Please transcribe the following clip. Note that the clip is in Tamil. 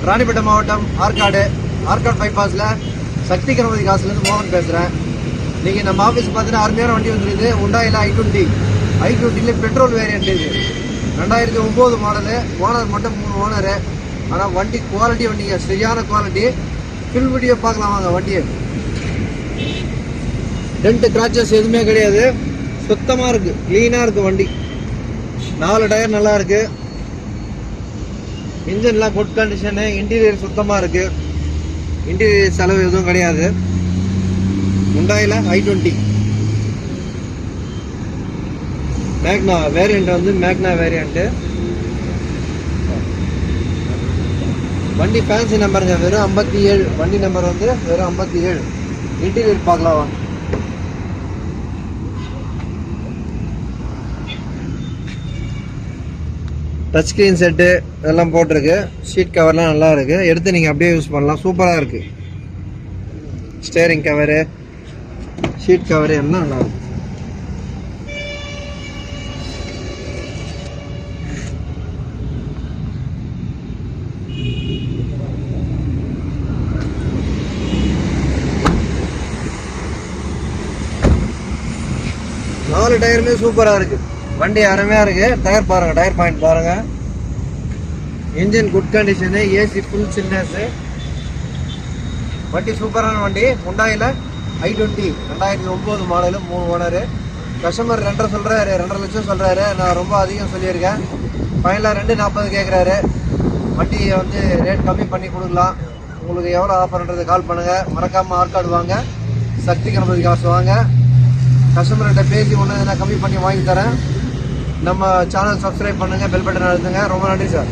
ராணிப்பேட்டை மாவட்டம் ஆற்காடு பைபாஸில் சக்தி கணபதி காசுலேருந்து மோகன் பேசுகிறேன். இன்றைக்கி நம்ம ஆஃபீஸ் பார்த்தீங்கன்னா அருமையான வண்டி வந்துருக்குது. ஹுண்டாயில் i20 பெட்ரோல் வேரியன்ட் இது. 2009 மாடலு. ஓனர் மட்டும் 3 ஓனரு. ஆனால் வண்டி குவாலிட்டி வண்டிங்க, சரியான குவாலிட்டி. ஃபுல் வீடியோ பார்க்கலாம் வாங்க. வண்டியை டென்ட் கிராச்சஸ் எதுவுமே கிடையாது, சுத்தமாக இருக்குது, க்ளீனாக இருக்குது வண்டி. 4 டயர் நல்லா இருக்குது. இன்ஜின்லாம் குட் கண்டிஷனு. இன்டீரியர் சுத்தமாக இருக்குது. இன்டீரியர் செலவு எதுவும் கிடையாது. ஹுண்டாயில் i20 மேக்னா வேரியண்ட் வந்து மேக்னா வேரியண்ட்டு. வண்டி ஃபேன்சி நம்பருங்க, வெறும் 57. வண்டி நம்பர் வந்து வெறும் 57. இன்டீரியர் பார்க்கலாம். டச் ஸ்க்ரீன் செட்டு இதெல்லாம் போட்டிருக்கு. ஷீட் கவர்லாம் நல்லா இருக்குது. எடுத்து நீங்கள் அப்படியே யூஸ் பண்ணலாம். சூப்பராக இருக்குது. ஸ்டேரிங் கவரு, ஷீட் கவரு எல்லாம் நல்லா இருக்கு. நாலு டயருமே சூப்பராக இருக்குது. வண்டி அருமையாக இருக்குது. டயர் பாருங்கள், டயர் பாயிண்ட் பாருங்கள். Engine good condition, AC full chillness. வண்டி சூப்பரான வண்டி. ஹுண்டாயில் i20 2009 மாடலு, 3 ஓனரு. கஸ்டமர் 2.5 சொல்கிறாரு, 2.5 லட்சம் சொல்கிறாரு. நான் ரொம்ப அதிகம் சொல்லியிருக்கேன். ஃபைனலாக 2.40 கேட்குறாரு. வண்டி வந்து ரேட் கம்மி பண்ணி கொடுக்கலாம். உங்களுக்கு எவ்வளோ ஆஃபர்ன்றது கால் பண்ணுங்கள். மறக்காமல் ஆற்காடு வாங்க, சக்தி கணபதி காசு வாங்க. கஸ்டமர்கிட்ட பேசி ஒன்று நான் கம்மி பண்ணி வாங்கி தரேன். நம்ம சேனல் சப்ஸ்கிரைப் பண்ணுங்கள், பெல் பட்டன் அழுத்துங்க. ரொம்ப நன்றி சார்.